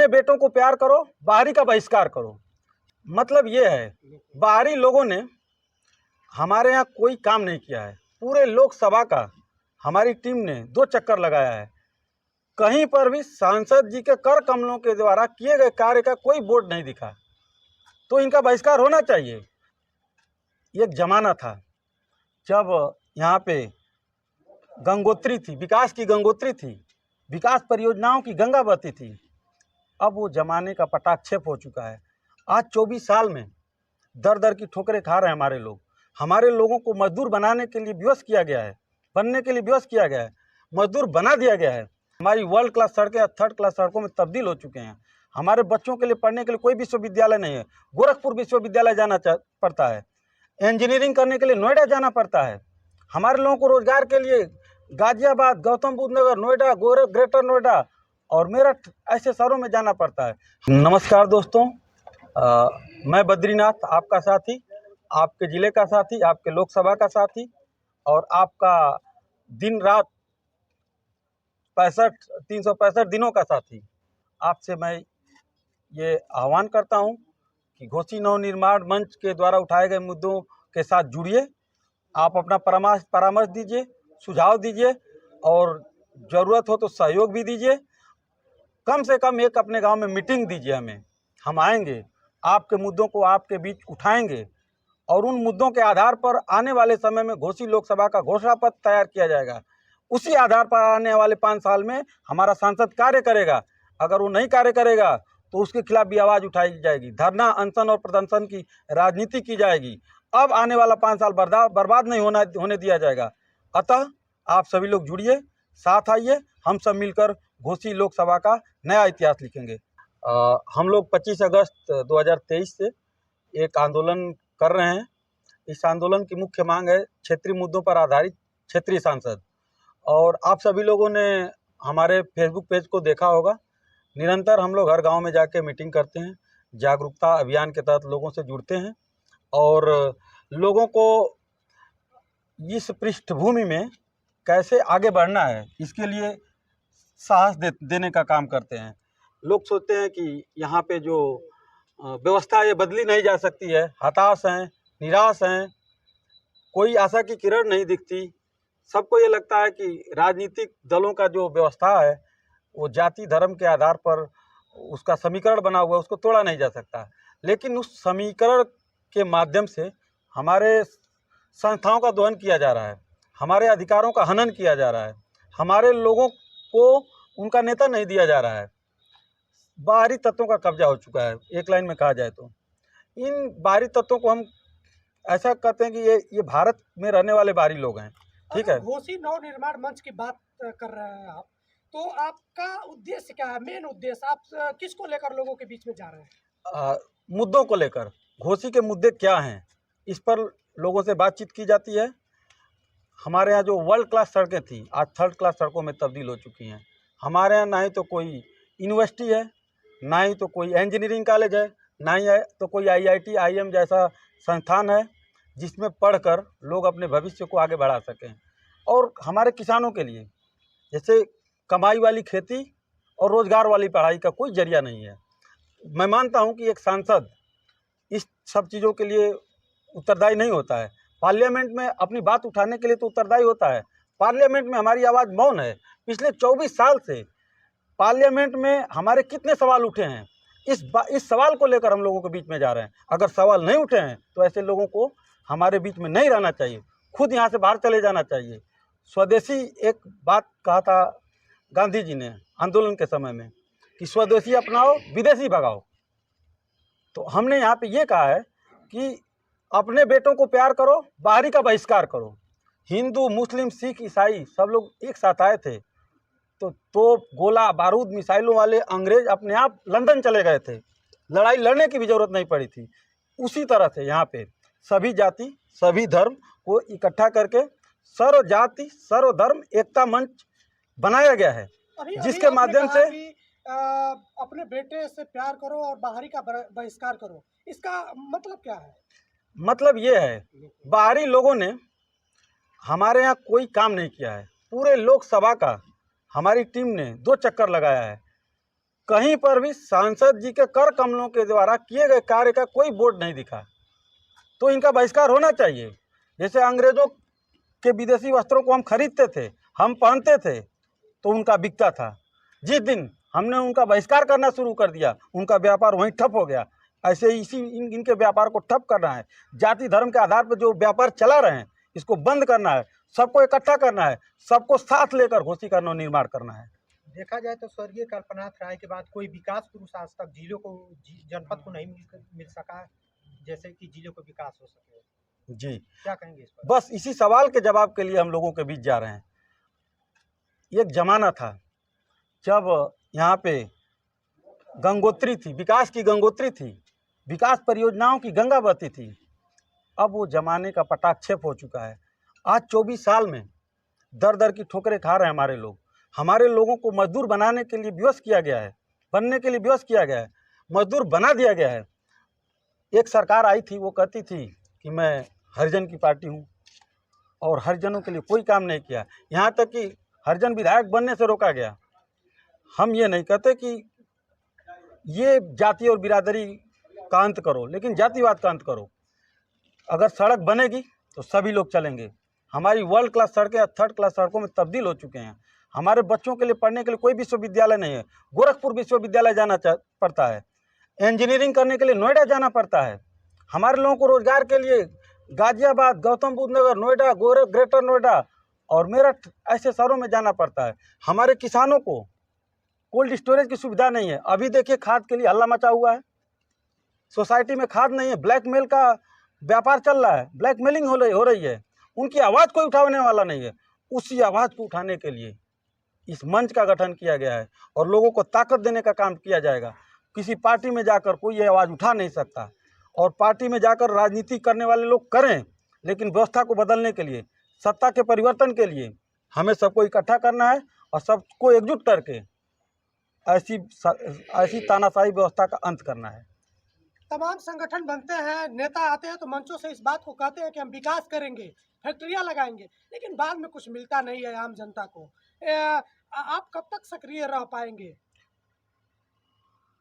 अपने बेटों को प्यार करो, बाहरी का बहिष्कार करो। मतलब ये है, बाहरी लोगों ने हमारे यहाँ कोई काम नहीं किया है। पूरे लोकसभा का हमारी टीम ने 2 चक्कर लगाया है, कहीं पर भी सांसद जी के कर कमलों के द्वारा किए गए कार्य का कोई बोर्ड नहीं दिखा, तो इनका बहिष्कार होना चाहिए। एक जमाना था जब यहाँ पे गंगोत्री थी, विकास की गंगोत्री थी, विकास परियोजनाओं की गंगा बहती थी। अब वो जमाने का पटाक्षेप हो चुका है। आज 24 साल में दर दर की ठोकरें खा रहे हैं हमारे लोग। हमारे लोगों को मजदूर बनाने के लिए विवश किया गया है, बनने के लिए विवश किया गया है, मजदूर बना दिया गया है। हमारी वर्ल्ड क्लास सड़कें 3rd क्लास सड़कों में तब्दील हो चुके हैं। हमारे बच्चों के लिए पढ़ने के लिए कोई विश्वविद्यालय नहीं है। गोरखपुर विश्वविद्यालय जाना पड़ता है, इंजीनियरिंग करने के लिए नोएडा जाना पड़ता है। हमारे लोगों को रोजगार के लिए गाजियाबाद, गौतम बुद्ध नगर, नोएडा, ग्रेटर नोएडा और मेरठ ऐसे शहरों में जाना पड़ता है। नमस्कार दोस्तों, मैं बद्रीनाथ, आपका साथी, आपके ज़िले का साथी, आपके लोकसभा का साथी और आपका दिन रात 365 दिनों का साथी। आपसे मैं ये आह्वान करता हूं कि घोसी नवनिर्माण मंच के द्वारा उठाए गए मुद्दों के साथ जुड़िए। आप अपना परामर्श दीजिए, सुझाव दीजिए और ज़रूरत हो तो सहयोग भी दीजिए। कम से कम एक अपने गांव में मीटिंग दीजिए हमें, हम आएंगे, आपके मुद्दों को आपके बीच उठाएंगे और उन मुद्दों के आधार पर आने वाले समय में घोसी लोकसभा का घोषणा पत्र तैयार किया जाएगा। उसी आधार पर आने वाले 5 साल में हमारा सांसद कार्य करेगा। अगर वो नहीं कार्य करेगा तो उसके खिलाफ भी आवाज़ उठाई जाएगी। धरना, अनशन और प्रदर्शन की राजनीति की जाएगी। अब आने वाला 5 साल बर्बाद नहीं होने दिया जाएगा। अतः आप सभी लोग जुड़िए, साथ आइए, हम सब मिलकर घोसी लोकसभा का नया इतिहास लिखेंगे। हम लोग 25 अगस्त 2023 से एक आंदोलन कर रहे हैं। इस आंदोलन की मुख्य मांग है क्षेत्रीय मुद्दों पर आधारित क्षेत्रीय सांसद। और आप सभी लोगों ने हमारे फेसबुक पेज को देखा होगा। निरंतर हम लोग हर गांव में जाके मीटिंग करते हैं, जागरूकता अभियान के तहत लोगों से जुड़ते हैं और लोगों को इस पृष्ठभूमि में कैसे आगे बढ़ना है इसके लिए साहस देने का काम करते हैं। लोग सोचते हैं कि यहाँ पे जो व्यवस्था ये बदली नहीं जा सकती है, हताश हैं, निराश हैं, कोई आशा की किरण नहीं दिखती। सबको ये लगता है कि राजनीतिक दलों का जो व्यवस्था है वो जाति धर्म के आधार पर उसका समीकरण बना हुआ है, उसको तोड़ा नहीं जा सकता। लेकिन उस समीकरण के माध्यम से हमारे संस्थाओं का दोहन किया जा रहा है, हमारे अधिकारों का हनन किया जा रहा है, हमारे लोगों को उनका नेता नहीं दिया जा रहा है। बाहरी तत्वों का कब्जा हो चुका है। एक लाइन में कहा जाए तो इन बाहरी तत्वों को हम ऐसा कहते हैं कि ये भारत में रहने वाले बाहरी लोग हैं। ठीक है, घोसी नवनिर्माण मंच की बात कर रहे हैं आप, तो आपका उद्देश्य क्या है? मेन उद्देश्य आप किसको लेकर लोगों के बीच में जा रहे हैं? मुद्दों को लेकर, घोसी के मुद्दे क्या हैं इस पर लोगों से बातचीत की जाती है। हमारे यहाँ जो वर्ल्ड क्लास सड़कें थी आज 3rd क्लास सड़कों में तब्दील हो चुकी हैं। हमारे यहाँ ना ही तो कोई यूनिवर्सिटी है, ना ही तो कोई इंजीनियरिंग कॉलेज है, ना ही है तो कोई IIT IIM जैसा संस्थान है जिसमें पढ़कर लोग अपने भविष्य को आगे बढ़ा सकें। और हमारे किसानों के लिए जैसे कमाई वाली खेती और रोजगार वाली पढ़ाई का कोई जरिया नहीं है। मैं मानता हूं कि एक सांसद इस सब चीज़ों के लिए उत्तरदायी नहीं होता है। पार्लियामेंट में अपनी बात उठाने के लिए तो उत्तरदायी होता है। पार्लियामेंट में हमारी आवाज़ मौन है। पिछले 24 साल से पार्लियामेंट में हमारे कितने सवाल उठे हैं, इस सवाल को लेकर हम लोगों के बीच में जा रहे हैं। अगर सवाल नहीं उठे हैं तो ऐसे लोगों को हमारे बीच में नहीं रहना चाहिए, खुद यहाँ से बाहर चले जाना चाहिए। स्वदेशी एक बात कहा था गांधी जी ने आंदोलन के समय में कि स्वदेशी अपनाओ, विदेशी भगाओ। तो हमने यहाँ पे ये कहा है कि अपने बेटों को प्यार करो, बाहरी का बहिष्कार करो। हिंदू, मुस्लिम, सिख, ईसाई सब लोग एक साथ आए थे तो तोप, गोला, बारूद, मिसाइलों वाले अंग्रेज अपने आप लंदन चले गए थे। लड़ाई लड़ने की भी जरूरत नहीं पड़ी थी। उसी तरह से यहाँ पे सभी जाति, सभी धर्म को इकट्ठा करके सर्व जाति, सर्व धर्म एकता मंच बनाया गया है, जिसके माध्यम से अपने बेटे से प्यार करो और बाहरी का बहिष्कार करो। इसका मतलब क्या है? मतलब ये है, बाहरी लोगों ने हमारे यहाँ कोई काम नहीं किया है। पूरे लोकसभा का हमारी टीम ने 2 चक्कर लगाया है, कहीं पर भी सांसद जी के कर कमलों के द्वारा किए गए कार्य का कोई बोर्ड नहीं दिखा, तो इनका बहिष्कार होना चाहिए। जैसे अंग्रेजों के विदेशी वस्त्रों को हम खरीदते थे, हम पहनते थे, तो उनका बिकता था। जिस दिन हमने उनका बहिष्कार करना शुरू कर दिया, उनका व्यापार वहीं ठप हो गया। ऐसे ही इनके व्यापार को ठप करना है। जाति धर्म के आधार पर जो व्यापार चला रहे हैं, इसको बंद करना है, सबको इकट्ठा करना है, सबको साथ लेकर घोषी का नवनिर्माण करना है। देखा जाए तो स्वर्गीय कल्पनाथ राय के बाद कोई विकास पुरुष आज तक जिलों को जनपद को नहीं मिल सका है, जैसे कि जिलों को विकास हो सके। जी, क्या कहेंगे इस पर? बस इसी सवाल के जवाब के लिए हम लोगों के बीच जा रहे हैं। एक जमाना था जब यहाँ पे गंगोत्री थी, विकास की गंगोत्री थी, विकास परियोजनाओं की गंगा बहती थी। अब वो जमाने का पटाक्षेप हो चुका है। आज 24 साल में दर दर की ठोकरें खा रहे हैं हमारे लोग। हमारे लोगों को मजदूर बनाने के लिए विवश किया गया है, बनने के लिए विवश किया गया है, मजदूर बना दिया गया है। एक सरकार आई थी, वो कहती थी कि मैं हरिजन की पार्टी हूँ, और हरिजनों के लिए कोई काम नहीं किया। यहाँ तक कि हरिजन विधायक बनने से रोका गया। हम ये नहीं कहते कि ये जाति और बिरादरी का अंत करो, लेकिन जातिवाद का अंत करो। अगर सड़क बनेगी तो सभी लोग चलेंगे। हमारी वर्ल्ड क्लास सड़कें थर्ड क्लास सड़कों में तब्दील हो चुके हैं। हमारे बच्चों के लिए पढ़ने के लिए कोई विश्वविद्यालय नहीं है। गोरखपुर विश्वविद्यालय जाना पड़ता है, इंजीनियरिंग करने के लिए नोएडा जाना पड़ता है। हमारे लोगों को रोजगार के लिए गाजियाबाद, गौतम बुद्ध नगर, नोएडा, ग्रेटर नोएडा और मेरठ ऐसे शहरों में जाना पड़ता है। हमारे किसानों को कोल्ड स्टोरेज की सुविधा नहीं है। अभी देखिए खाद के लिए हल्ला मचा हुआ है, सोसाइटी में खाद नहीं है, ब्लैकमेल का व्यापार चल रहा है, ब्लैकमेलिंग हो रही है। उनकी आवाज़ कोई उठाने वाला नहीं है। उसी आवाज़ को उठाने के लिए इस मंच का गठन किया गया है और लोगों को ताकत देने का काम किया जाएगा। किसी पार्टी में जाकर कोई ये आवाज़ उठा नहीं सकता, और पार्टी में जाकर राजनीति करने वाले लोग करें, लेकिन व्यवस्था को बदलने के लिए, सत्ता के परिवर्तन के लिए हमें सबको इकट्ठा करना है और सबको एकजुट करके ऐसी तानाशाही व्यवस्था का अंत करना है। तमाम संगठन बनते हैं, नेता आते हैं तो मंचों से इस बात को कहते हैं कि हम विकास करेंगे, फैक्ट्रियां लगाएंगे, लेकिन बाद में कुछ मिलता नहीं है आम जनता को। आप कब तक सक्रिय रह पाएंगे?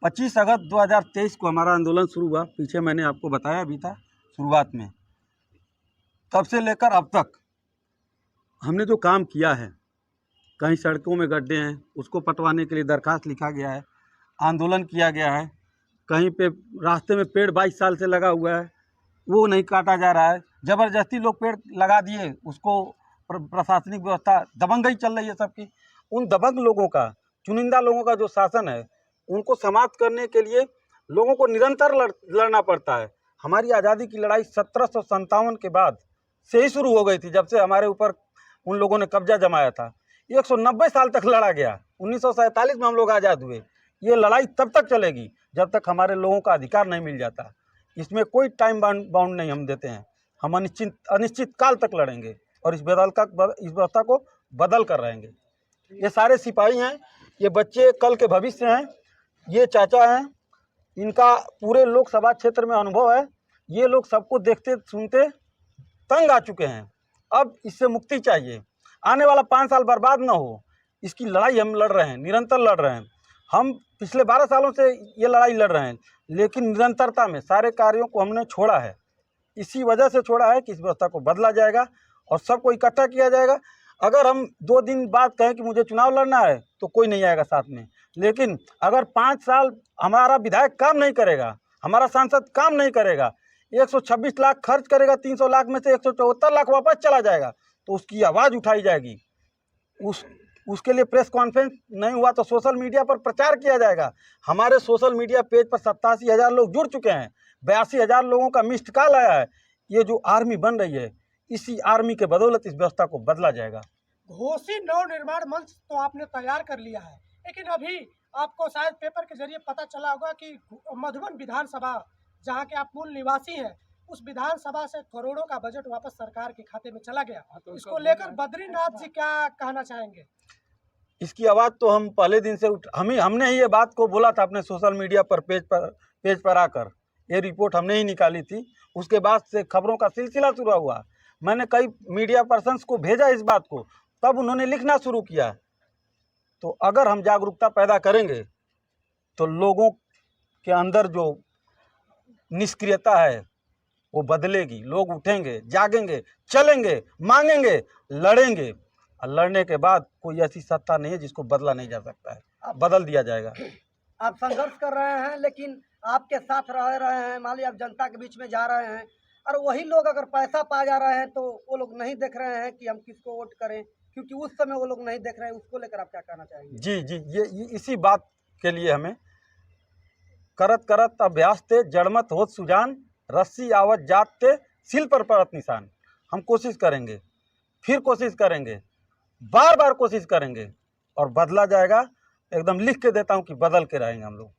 25 अगस्त 2023 को हमारा आंदोलन शुरू हुआ। पीछे मैंने आपको बताया भी था शुरुआत में। तब से लेकर अब तक हमने जो काम किया है, कहीं सड़कों में गड्ढे हैं, उसको पटवाने के लिए दरखास्त लिखा गया है, आंदोलन किया गया है। कहीं पे रास्ते में पेड़ 22 साल से लगा हुआ है, वो नहीं काटा जा रहा है। ज़बरदस्ती लोग पेड़ लगा दिए, उसको प्रशासनिक व्यवस्था दबंगई चल रही है सबकी। उन दबंग लोगों का, चुनिंदा लोगों का जो शासन है, उनको समाप्त करने के लिए लोगों को निरंतर लड़ना पड़ता है। हमारी आज़ादी की लड़ाई 1757 के बाद से ही शुरू हो गई थी, जब से हमारे ऊपर उन लोगों ने कब्जा जमाया था। 190 साल तक लड़ा गया। 1947 में हम लोग आज़ाद हुए। ये लड़ाई तब तक चलेगी जब तक हमारे लोगों का अधिकार नहीं मिल जाता। इसमें कोई टाइम बाउंड नहीं हम देते हैं। हम अनिश्चित काल तक लड़ेंगे और इस व्यवस्था को बदल कर रहेंगे। ये सारे सिपाही हैं, ये बच्चे कल के भविष्य हैं, ये चाचा हैं, इनका पूरे लोकसभा क्षेत्र में अनुभव है। ये लोग सबको देखते सुनते तंग आ चुके हैं। अब इससे मुक्ति चाहिए। आने वाला 5 साल बर्बाद ना हो, इसकी लड़ाई हम लड़ रहे हैं, निरंतर लड़ रहे हैं। हम पिछले 12 सालों से ये लड़ाई लड़ रहे हैं, लेकिन निरंतरता में सारे कार्यों को हमने छोड़ा है। इसी वजह से छोड़ा है कि इस व्यवस्था को बदला जाएगा और सबको इकट्ठा किया जाएगा। अगर हम 2 दिन बाद कहें कि मुझे चुनाव लड़ना है, तो कोई नहीं आएगा साथ में। लेकिन अगर 5 साल हमारा विधायक काम नहीं करेगा, हमारा सांसद काम नहीं करेगा, 126 लाख खर्च करेगा, 300 लाख में से 174 लाख वापस चला जाएगा, तो उसकी आवाज़ उठाई जाएगी। उसके लिए प्रेस कॉन्फ्रेंस नहीं हुआ तो सोशल मीडिया पर प्रचार किया जाएगा। हमारे सोशल मीडिया पेज पर 87,000 लोग जुड़ चुके हैं, 82,000 लोगों का मिस्ड कॉल आया है। ये जो आर्मी बन रही है, इसी आर्मी के बदौलत इस व्यवस्था को बदला जाएगा। घोषी नवनिर्माण मंच तो आपने तैयार कर लिया है, लेकिन अभी आपको शायद पेपर के जरिए पता चला होगा कि मधुबन विधानसभा, जहाँ के आप मूल निवासी हैं, उस विधानसभा से करोड़ों का बजट वापस सरकार के खाते में चला गया। तो इसको लेकर बद्रीनाथ जी क्या कहना चाहेंगे? इसकी आवाज़ तो हम पहले दिन से हमने ही ये बात को बोला था अपने सोशल मीडिया पर पेज पर आकर। ये रिपोर्ट हमने ही निकाली थी। उसके बाद से खबरों का सिलसिला शुरू हुआ। मैंने कई मीडिया पर्सन्स को भेजा इस बात को, तब उन्होंने लिखना शुरू किया। तो अगर हम जागरूकता पैदा करेंगे तो लोगों के अंदर जो निष्क्रियता है वो बदलेगी। लोग उठेंगे, जागेंगे, चलेंगे, मांगेंगे, लड़ेंगे। और लड़ने के बाद कोई ऐसी सत्ता नहीं है जिसको बदला नहीं जा सकता है, बदल दिया जाएगा। आप संघर्ष कर रहे हैं, लेकिन आपके साथ रह रहे हैं, मान लीजिए आप जनता के बीच में जा रहे हैं, और वही लोग अगर पैसा पा जा रहे हैं तो वो लोग नहीं देख रहे हैं कि हम किसको वोट करें, क्योंकि उस समय वो लोग नहीं देख रहे हैं। उसको लेकर आप क्या कहना चाहेंगे? जी जी, ये इसी बात के लिए हमें करत करत अभ्यास ते जड़मत होत सुजान, रस्सी आवत जात ते सिल पर पड़त निशान। हम कोशिश करेंगे, फिर कोशिश करेंगे, बार बार कोशिश करेंगे और बदला जाएगा। एकदम लिख के देता हूँ कि बदल के रहेंगे हम लोग।